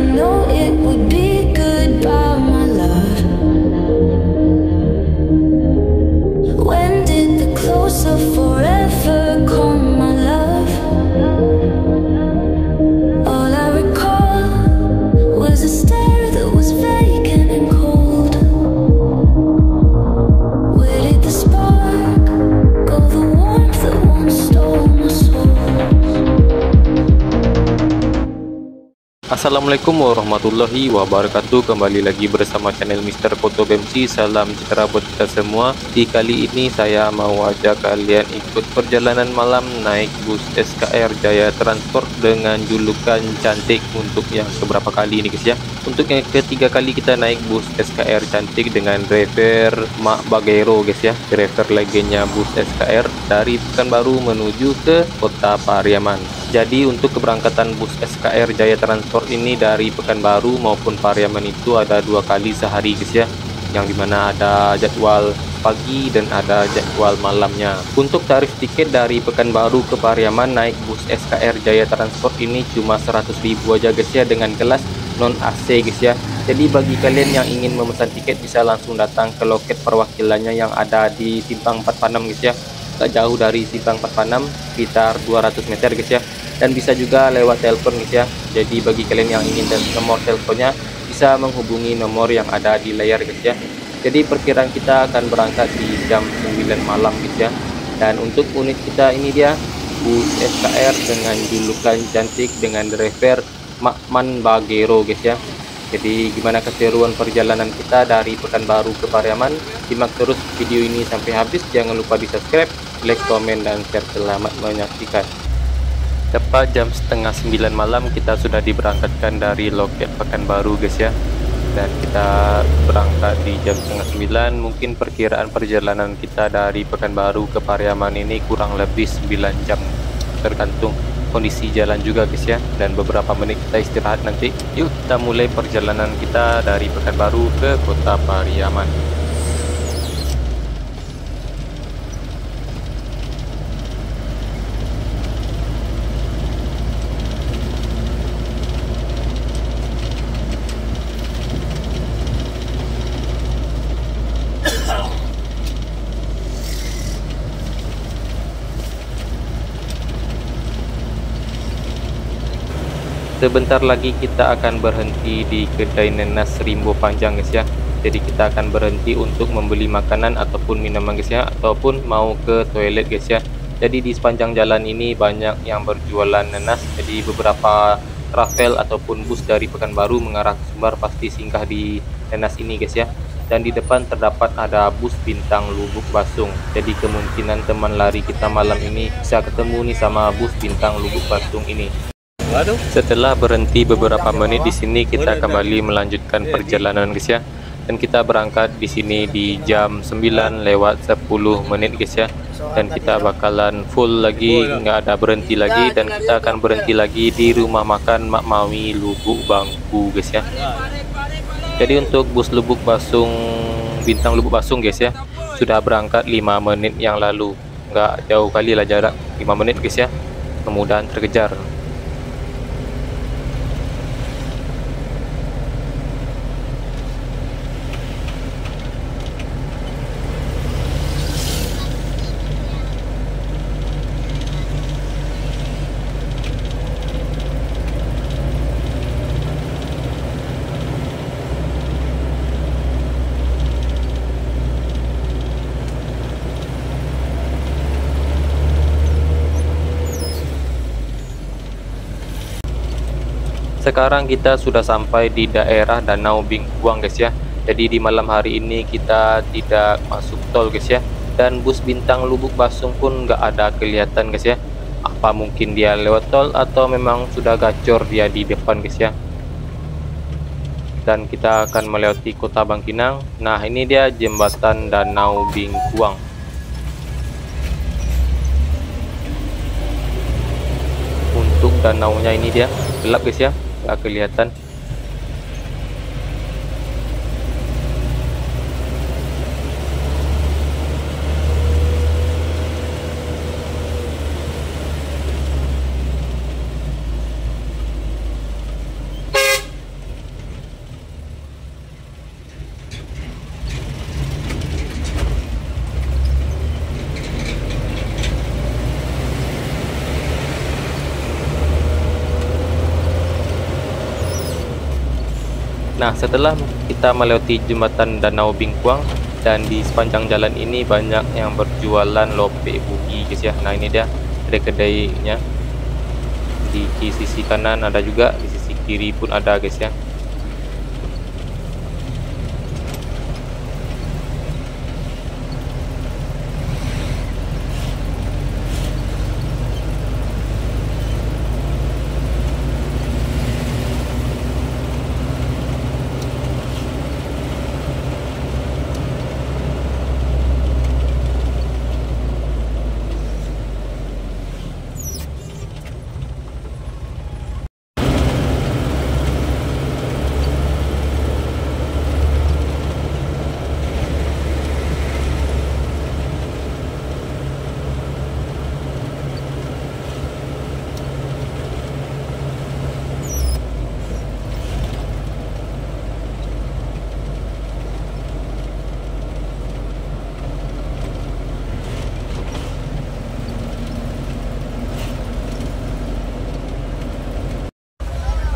know it would be goodbye, my love. When did the close of forever come, my love? All I recall was a stare that was vacant and cold. Where did the spark go, the warmth that once stole my soul? Assalamualaikum warahmatullahi wabarakatuh. Kembali lagi bersama channel Mr. Foto BMC. Salam sejahtera buat kita semua. Di kali ini saya mau ajak kalian ikut perjalanan malam naik bus SKR Jaya Transport dengan julukan cantik untuk yang keberapa kali ini guys ya. Untuk yang ketiga kali kita naik bus SKR cantik dengan driver Mak Bagero guys ya. Driver legendnya bus SKR dari Pekanbaru menuju ke Kota Pariaman. Jadi untuk keberangkatan bus SKR Jaya Transport ini dari Pekanbaru maupun Pariaman itu ada 2 kali sehari guys ya, yang dimana ada jadwal pagi dan ada jadwal malamnya. Untuk tarif tiket dari Pekanbaru ke Pariaman naik bus SKR Jaya Transport ini cuma 100.000 aja guys ya, dengan kelas non AC guys ya. Jadi bagi kalian yang ingin memesan tiket bisa langsung datang ke loket perwakilannya yang ada di Simpang 456 guys ya. Gak jauh dari Simpang 456, sekitar 200 meter guys ya. Dan bisa juga lewat telepon guys ya. Jadi bagi kalian yang ingin nomor teleponnya bisa menghubungi nomor yang ada di layar guys ya. Jadi perkiraan kita akan berangkat di jam 9 malam guys ya. Dan untuk unit kita ini dia bus SKR dengan julukan cantik dengan driver Makman Bagero guys ya. Jadi gimana keseruan perjalanan kita dari Pekanbaru ke Pariaman? Simak terus video ini sampai habis. Jangan lupa di subscribe, like, komen, dan share. Selamat menyaksikan. Tepat jam setengah 9 malam kita sudah diberangkatkan dari loket Pekanbaru guys ya. Dan kita berangkat di jam setengah 9. Mungkin perkiraan perjalanan kita dari Pekanbaru ke Pariaman ini kurang lebih 9 jam, tergantung kondisi jalan juga guys ya, dan beberapa menit kita istirahat nanti. Yuk kita mulai perjalanan kita dari Pekanbaru ke Kota Pariaman. Sebentar lagi kita akan berhenti di kedai Nenas Rimbo Panjang guys ya. Jadi kita akan berhenti untuk membeli makanan ataupun minuman guys ya, ataupun mau ke toilet guys ya. Jadi di sepanjang jalan ini banyak yang berjualan nenas. Jadi beberapa travel ataupun bus dari Pekanbaru mengarah ke Sumbar pasti singgah di Nenas ini guys ya. Dan di depan terdapat ada bus bintang Lubuk Basung. Jadi kemungkinan teman lari kita malam ini bisa ketemu nih sama bus bintang Lubuk Basung ini. Setelah berhenti beberapa menit di sini, kita kembali melanjutkan perjalanan guys ya. Dan kita berangkat di sini di jam 9:10 guys ya. Dan kita bakalan full lagi, nggak ada berhenti lagi, dan kita akan berhenti lagi di rumah makan Mak Mawi Lubuk Bangku guys ya. Jadi untuk bus Lubuk Basung bintang Lubuk Basung guys ya, sudah berangkat 5 menit yang lalu. Nggak jauh kali lah jarak, 5 menit guys ya. Mudah-mudahan terkejar. Sekarang kita sudah sampai di daerah Danau Bingkuang guys ya. Jadi di malam hari ini kita tidak masuk tol guys ya. Dan bus bintang Lubuk Basung pun nggak ada kelihatan guys ya. Apa mungkin dia lewat tol atau memang sudah gacor dia di depan guys ya. Dan kita akan melewati Kota Bangkinang. Nah ini dia jembatan Danau Bingkuang. Untuk danaunya ini dia gelap guys ya, nggak kelihatan. Nah, setelah kita melewati jembatan Danau Bingkuang, dan di sepanjang jalan ini banyak yang berjualan lope bugi guys ya. Nah, ini dia ada kedainya. Di sisi kanan ada juga, di sisi kiri pun ada guys ya.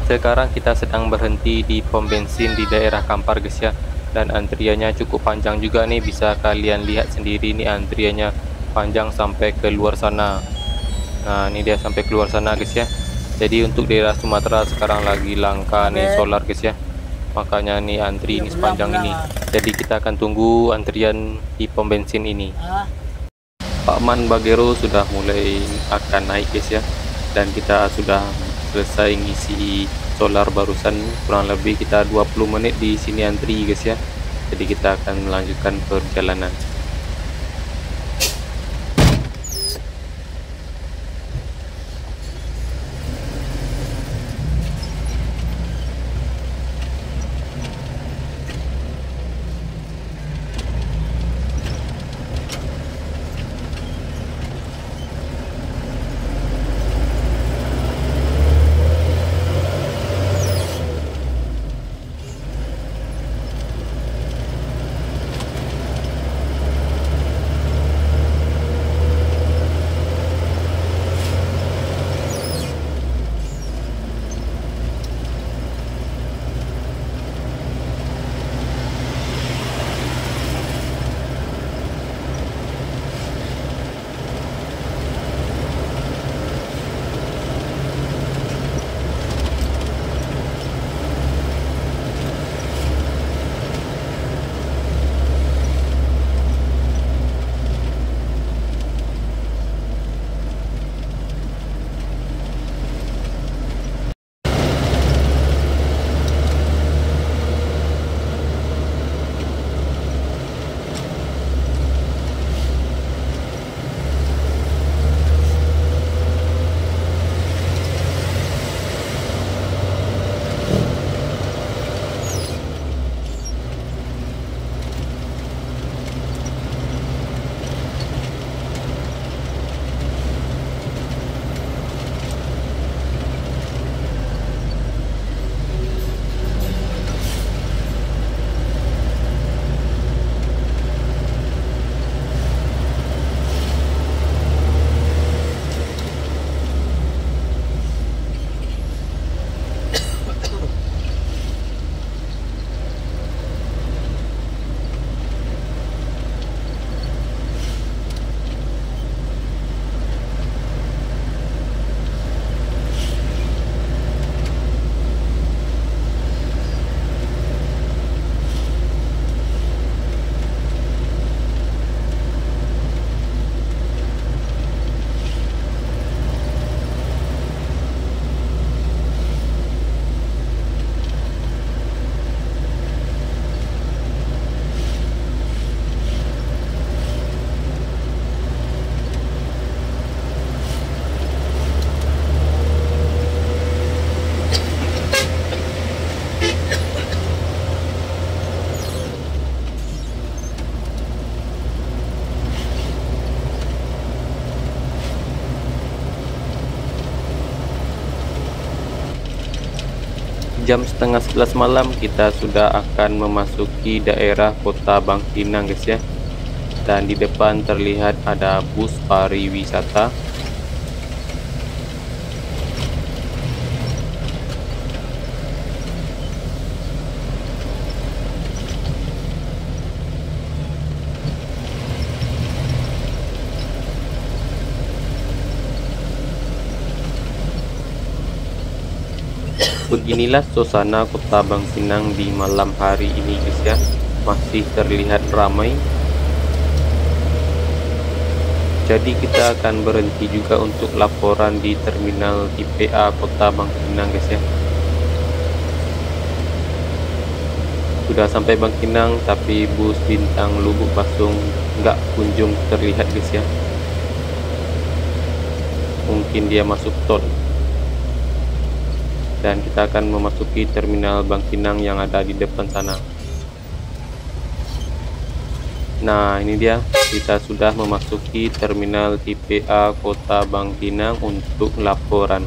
Sekarang kita sedang berhenti di pom bensin di daerah Kampar guys ya. Dan antriannya cukup panjang juga nih, bisa kalian lihat sendiri nih, antriannya panjang sampai ke luar sana. Nah, ini dia sampai keluar sana guys ya. Jadi untuk daerah Sumatera sekarang lagi langka nih solar guys ya. Makanya nih antri ini sepanjang ini. Jadi kita akan tunggu antrian di pom bensin ini. Pak Man Bagero sudah mulai akan naik guys ya. Dan kita sudah selesai ngisi solar barusan, kurang lebih kita 20 menit di sini antri guys ya. Jadi kita akan melanjutkan perjalanan. Jam setengah 11 malam kita sudah akan memasuki daerah kota Bangkinang guys ya. Dan di depan terlihat ada bus pariwisata. Beginilah suasana kota Bangkinang di malam hari ini guys ya, masih terlihat ramai. Jadi kita akan berhenti juga untuk laporan di terminal TPA kota Bangkinang guys ya. Sudah sampai Bangkinang tapi bus bintang Lubuk Pasung nggak kunjung terlihat guys ya. Mungkin dia masuk tol. Dan kita akan memasuki terminal Bangkinang yang ada di depan sana. Nah, ini dia, kita sudah memasuki terminal TPA Kota Bangkinang untuk laporan.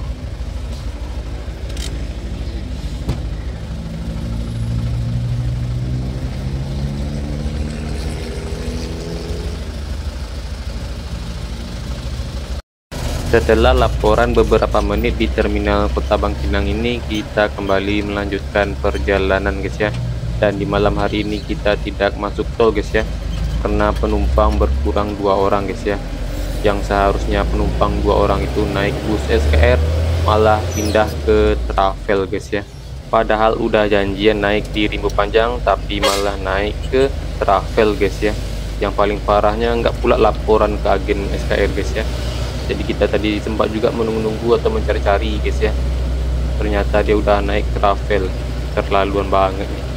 Setelah laporan beberapa menit di terminal Kota Bangkinang ini, kita kembali melanjutkan perjalanan guys ya. Dan di malam hari ini kita tidak masuk tol guys ya, karena penumpang berkurang 2 orang guys ya. Yang seharusnya penumpang 2 orang itu naik bus SKR malah pindah ke travel guys ya. Padahal udah janjian naik di Rimbu Panjang tapi malah naik ke travel guys ya. Yang paling parahnya nggak pula laporan ke agen SKR guys ya. Jadi kita tadi sempat juga menunggu-nunggu atau mencari-cari guys ya. Ternyata dia udah naik travel. Terlaluan banget nih.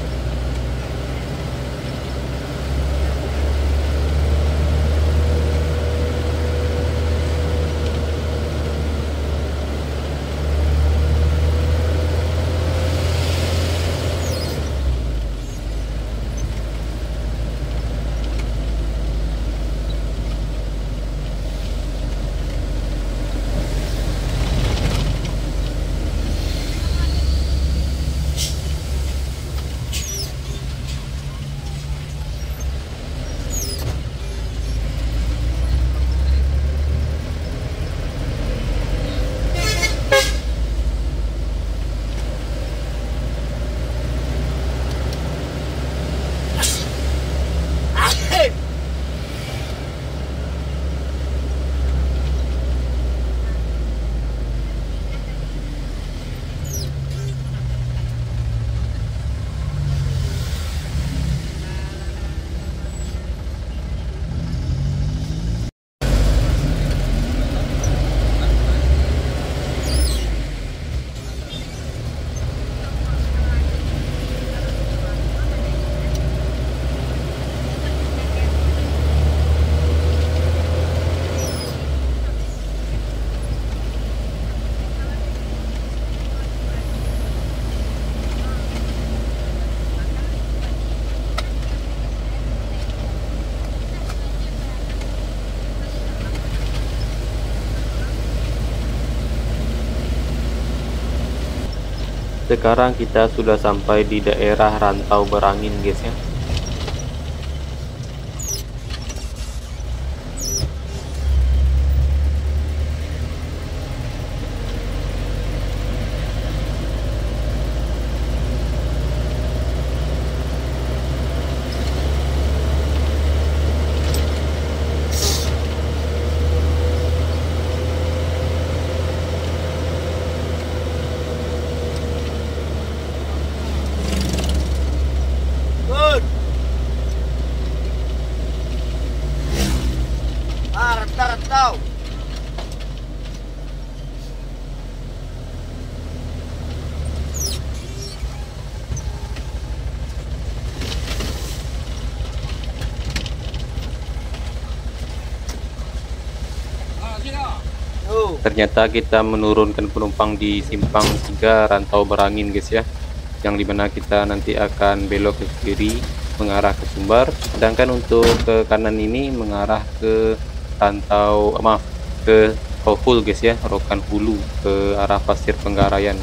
Sekarang kita sudah sampai di daerah Rantau Berangin guys ya. Rantau. Ternyata kita menurunkan penumpang di simpang 3 Rantau Berangin guys ya, yang dimana kita nanti akan belok ke kiri mengarah ke Sumbar, sedangkan untuk ke kanan ini mengarah ke ke Rohul guys ya, Rokan Hulu, ke arah Pasir Penggarayan.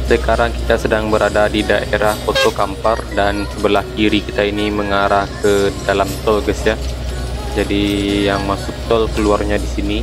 Sekarang kita sedang berada di daerah Kota Kampar dan sebelah kiri kita ini mengarah ke dalam tol guys ya. Jadi yang masuk tol keluarnya di sini.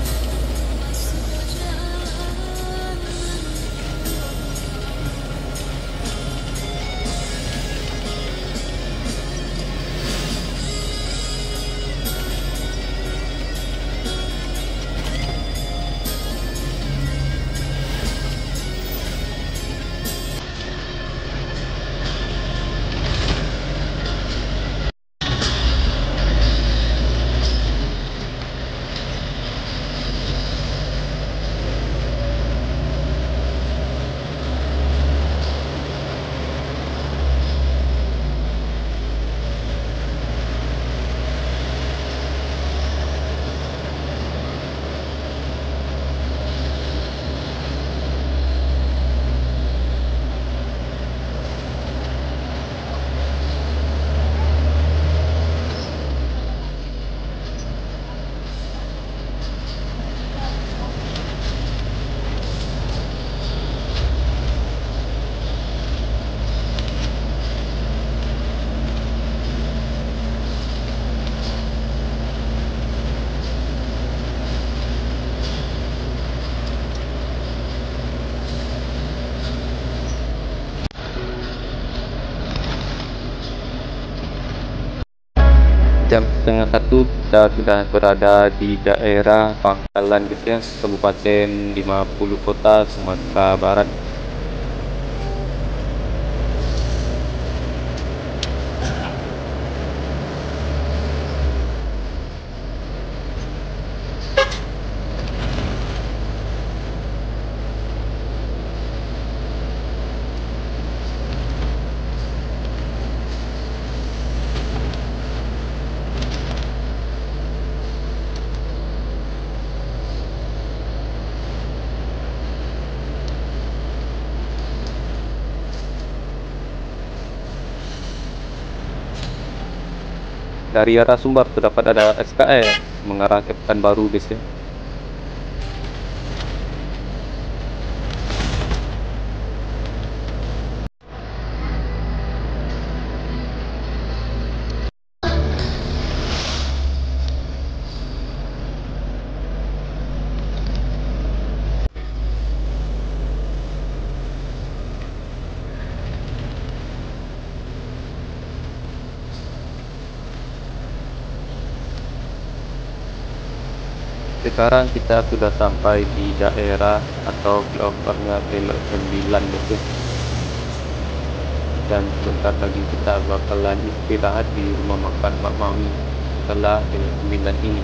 Jam setengah satu kita sudah berada di daerah Pangkalan guys ya, Kabupaten 50 Kota, Sumatera Barat. Dari arah Sumbar terdapat ada SKS mengarah ke Pekanbaru guys ya. Sekarang kita sudah sampai di daerah atau kilometernya belok 9 gitu. Dan sebentar lagi kita bakalan istirahat di rumah makan Mak Mami setelah belok 9 ini.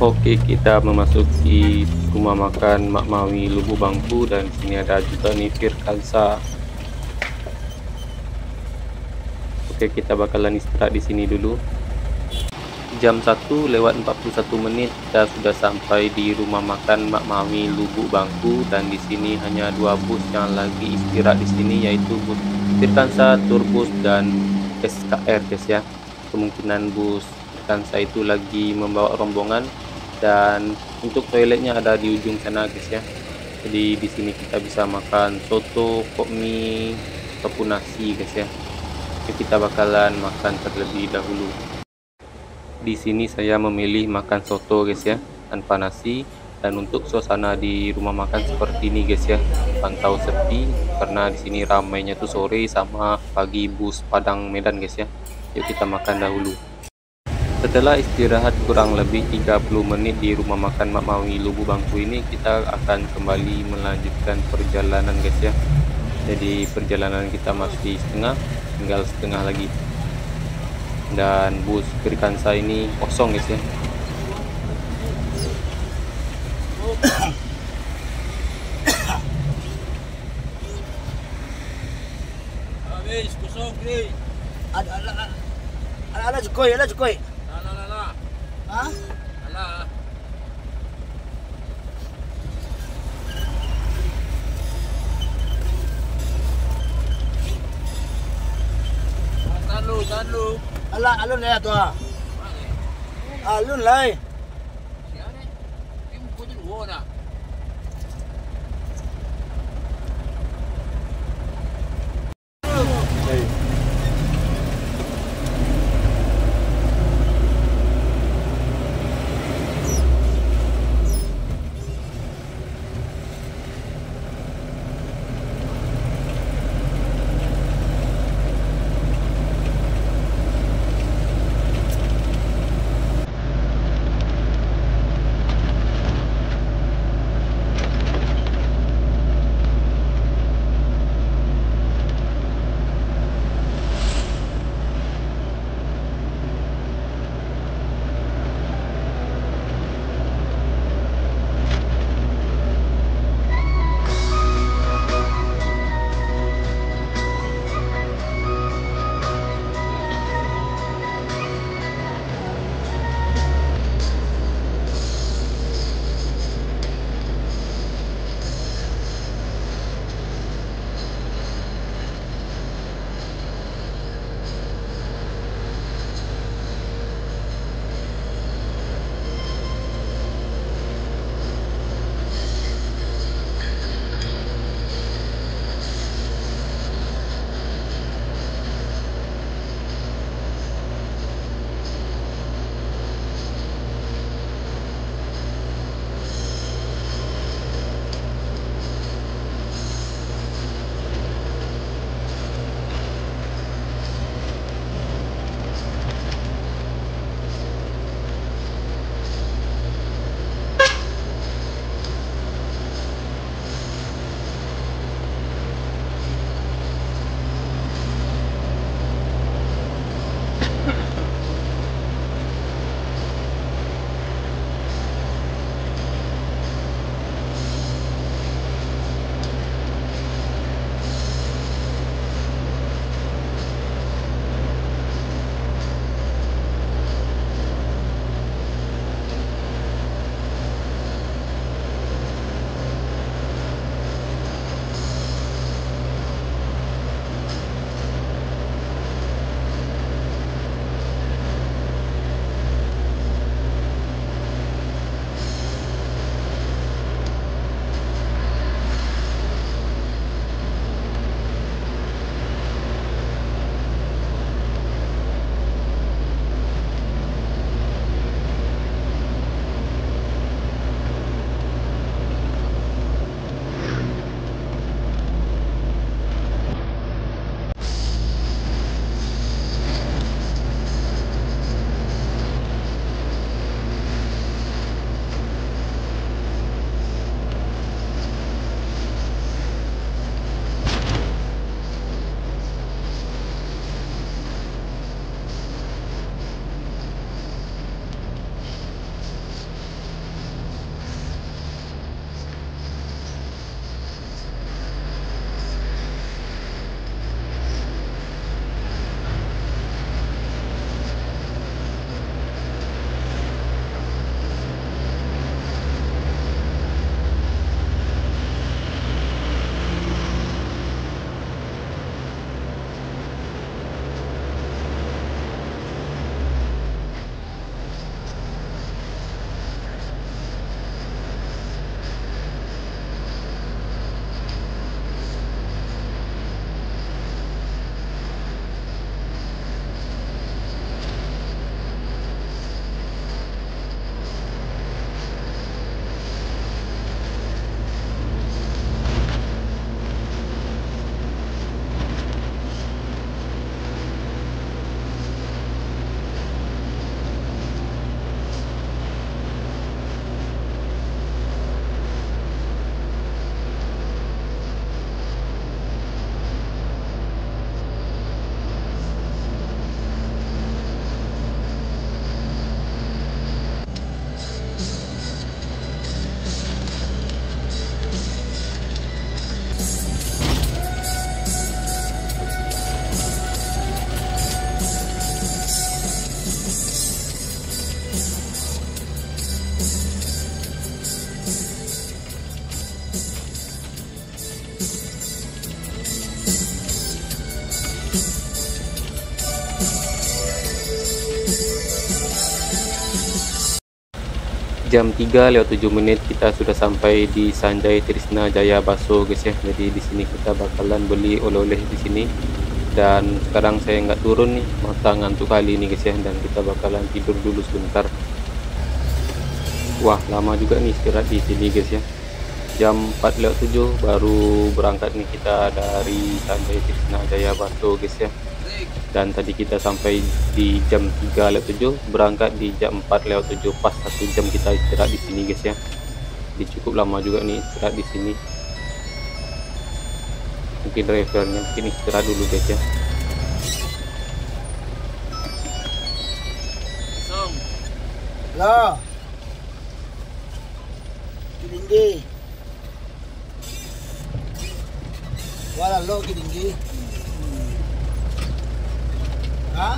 Oke, kita memasuki rumah makan Mak Mawi Lubuk Bangku, dan sini ada juga nih Firkansa. Oke, kita bakalan istirahat di sini dulu. Jam 1:41 kita sudah sampai di rumah makan Mak Mawi Lubuk Bangku, dan di sini hanya 2 bus yang lagi istirahat di sini, yaitu bus Firkansa, Turbus, dan SKR guys ya. Kemungkinan bus Firkansa itu lagi membawa rombongan, dan untuk toiletnya ada di ujung sana guys ya. Jadi di sini kita bisa makan soto, pok mie, ataupun nasi guys ya. Jadi kita bakalan makan terlebih dahulu. Di sini saya memilih makan soto guys ya, tanpa nasi. Dan untuk suasana di rumah makan seperti ini guys ya, pantau sepi karena di sini ramainya tuh sore sama pagi bus Padang Medan guys ya. Yuk kita makan dahulu. Setelah istirahat kurang lebih 30 menit di rumah makan Mak Mawi Lubuk Bangku ini, kita akan kembali melanjutkan perjalanan guys ya. Jadi perjalanan kita masih tinggal setengah lagi. Dan bus Firkansa ini kosong guys ya. Habis kosong ni. Ada cukup, ada cukup. Ala. Ha? Ala. Tahan lu. Ala, alun lah tu ah. Alun lah. Siapa ni? Ini kau tu luar dah. Jam 3:07 kita sudah sampai di Sanjay Trisna Jaya Baso guys ya. Jadi di sini kita bakalan beli oleh-oleh di sini. Dan sekarang saya nggak turun nih, mata ngantuk kali ini guys ya. Dan kita bakalan tidur dulu sebentar. Wah, lama juga nih istirahat di sini guys ya. Jam 4:07 baru berangkat nih kita dari Sanjay Trisna Jaya Baso guys ya. Dan tadi kita sampai di jam 3:07, berangkat di jam 4:07, pas 1 jam kita istirahat di sini guys ya. Jadi cukup lama juga nih istirahat di sini. Mungkin drivernya mungkin istirahat dulu guys ya. Halo. Kidinggi. Wala lo kidinggi. Hah?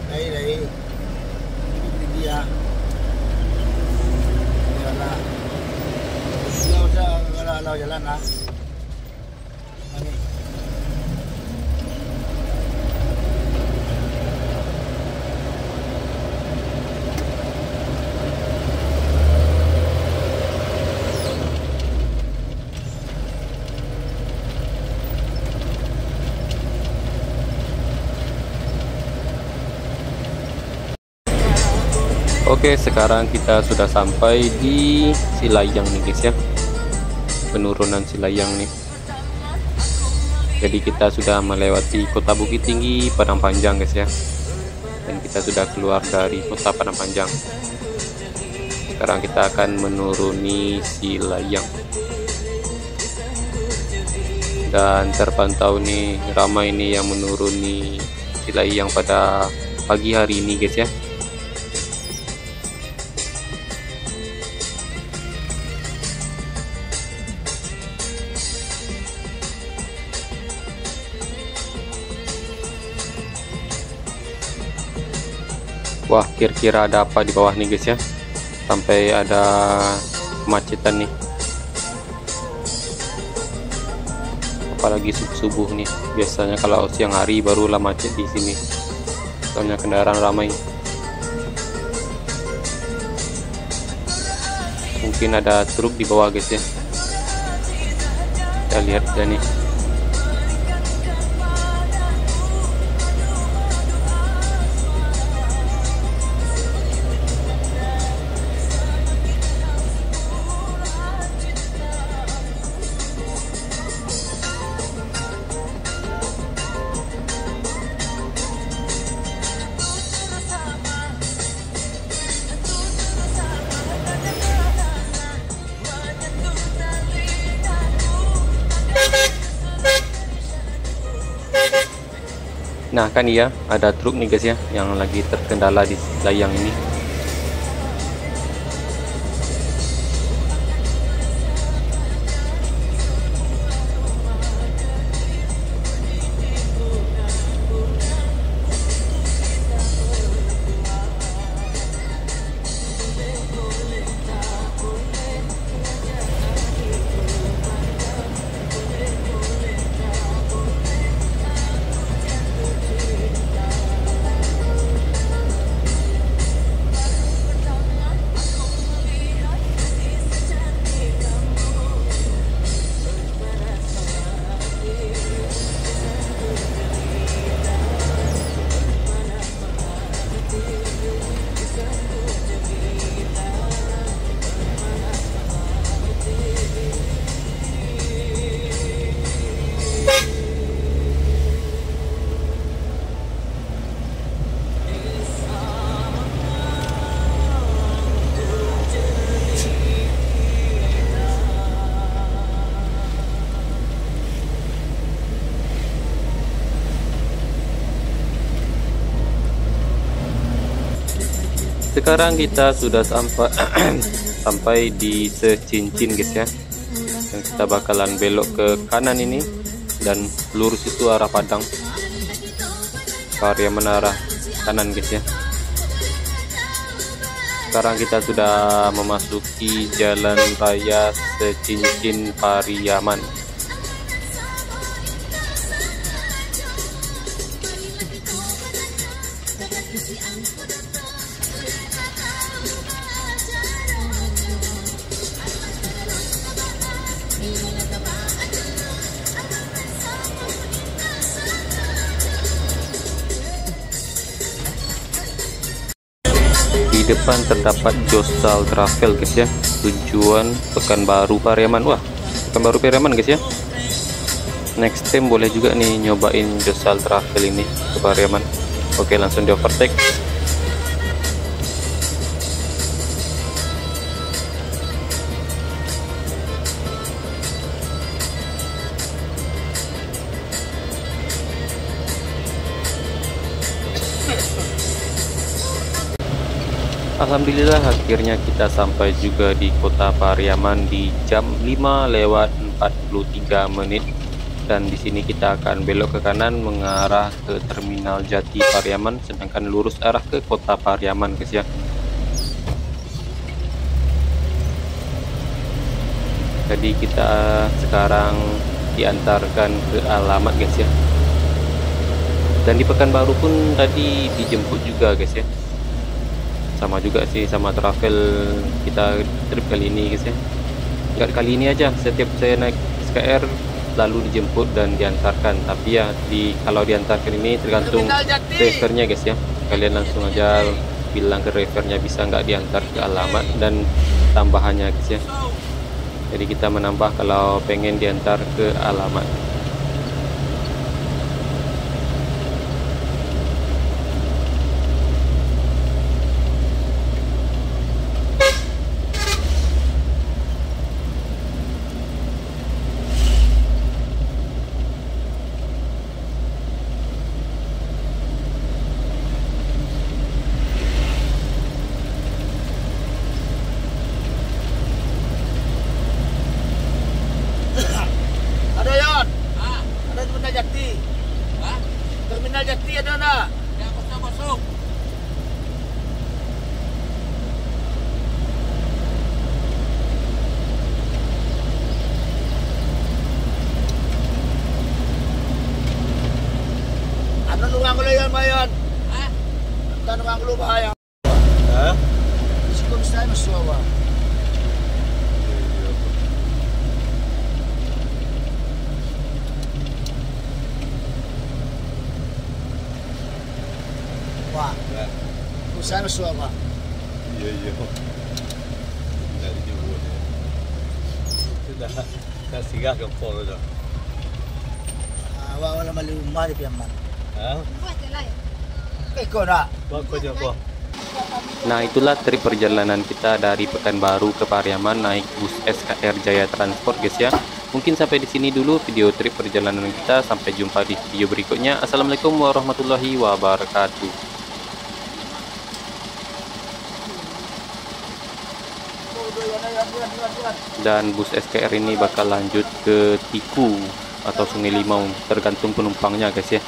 Dari. Ini dia. Jalan. Kalau jalan lah. Ini. Oke, sekarang kita sudah sampai di Silayang nih guys ya. Penurunan Silayang nih. Jadi kita sudah melewati Kota Bukit Tinggi, Padang Panjang guys ya. Dan kita sudah keluar dari Kota Padang Panjang. Sekarang kita akan menuruni Silayang. Dan terpantau nih ramai nih yang menuruni Silayang pada pagi hari ini guys ya. Wah, kira-kira ada apa di bawah nih guys ya, sampai ada kemacetan nih, apalagi subuh-subuh nih. Biasanya kalau siang hari barulah macet di sini, soalnya kendaraan ramai. Mungkin ada truk di bawah guys ya, kita lihat ya nih. Nah kan iya, ada truk nih guys ya yang lagi terkendala di layang ini. Sekarang kita sudah sampai di Secincin guys ya. Dan kita bakalan belok ke kanan ini dan lurus itu arah Padang, Karya Menara. kanan guys ya. Sekarang kita sudah memasuki jalan raya Secincin Pariaman. Di depan terdapat Josal Travel guys ya, tujuan Pekanbaru Pariaman. Wah, Pekanbaru Pariaman guys ya. Next time boleh juga nih nyobain Josal Travel ini ke Pariaman. Oke, langsung di overtake. Alhamdulillah akhirnya kita sampai juga di kota Pariaman di jam 5:43 menit, dan di sini kita akan belok ke kanan mengarah ke Terminal Jati Pariaman, sedangkan lurus arah ke kota Pariaman guys ya. Jadi kita sekarang diantarkan ke alamat guys ya. Dan di Pekanbaru pun tadi dijemput juga guys ya. Sama juga sih sama travel kita trip kali ini guys ya. Enggak kali ini aja, setiap saya naik SKR lalu dijemput dan diantarkan. Tapi ya kalau diantarkan ini tergantung drivernya guys ya. Kalian langsung aja bilang ke drivernya bisa nggak diantar ke alamat dan tambahannya guys ya. Jadi kita menambah kalau pengen diantar ke alamat. Terminal Jati ada enggak? Ya, kosong. Ano nungang ulo yan bayan? Ha? Ano nungang ulo bayan? Ha? Si kumstay masuwa. Wah, kumstay masuwa. Iya. Dari jemput. Sudah kasih gak ke polo dah. Wala malumari piyaman. Ha? Ikaw na. Bagus je apa? Nah, itulah trip perjalanan kita dari Pekanbaru ke Pariaman naik bus SKR Jaya Transport guys ya. Mungkin sampai di sini dulu video trip perjalanan kita. Sampai jumpa di video berikutnya. Assalamualaikum warahmatullahi wabarakatuh. Dan bus SKR ini bakal lanjut ke Tiku atau Sungai Limau, tergantung penumpangnya guys ya.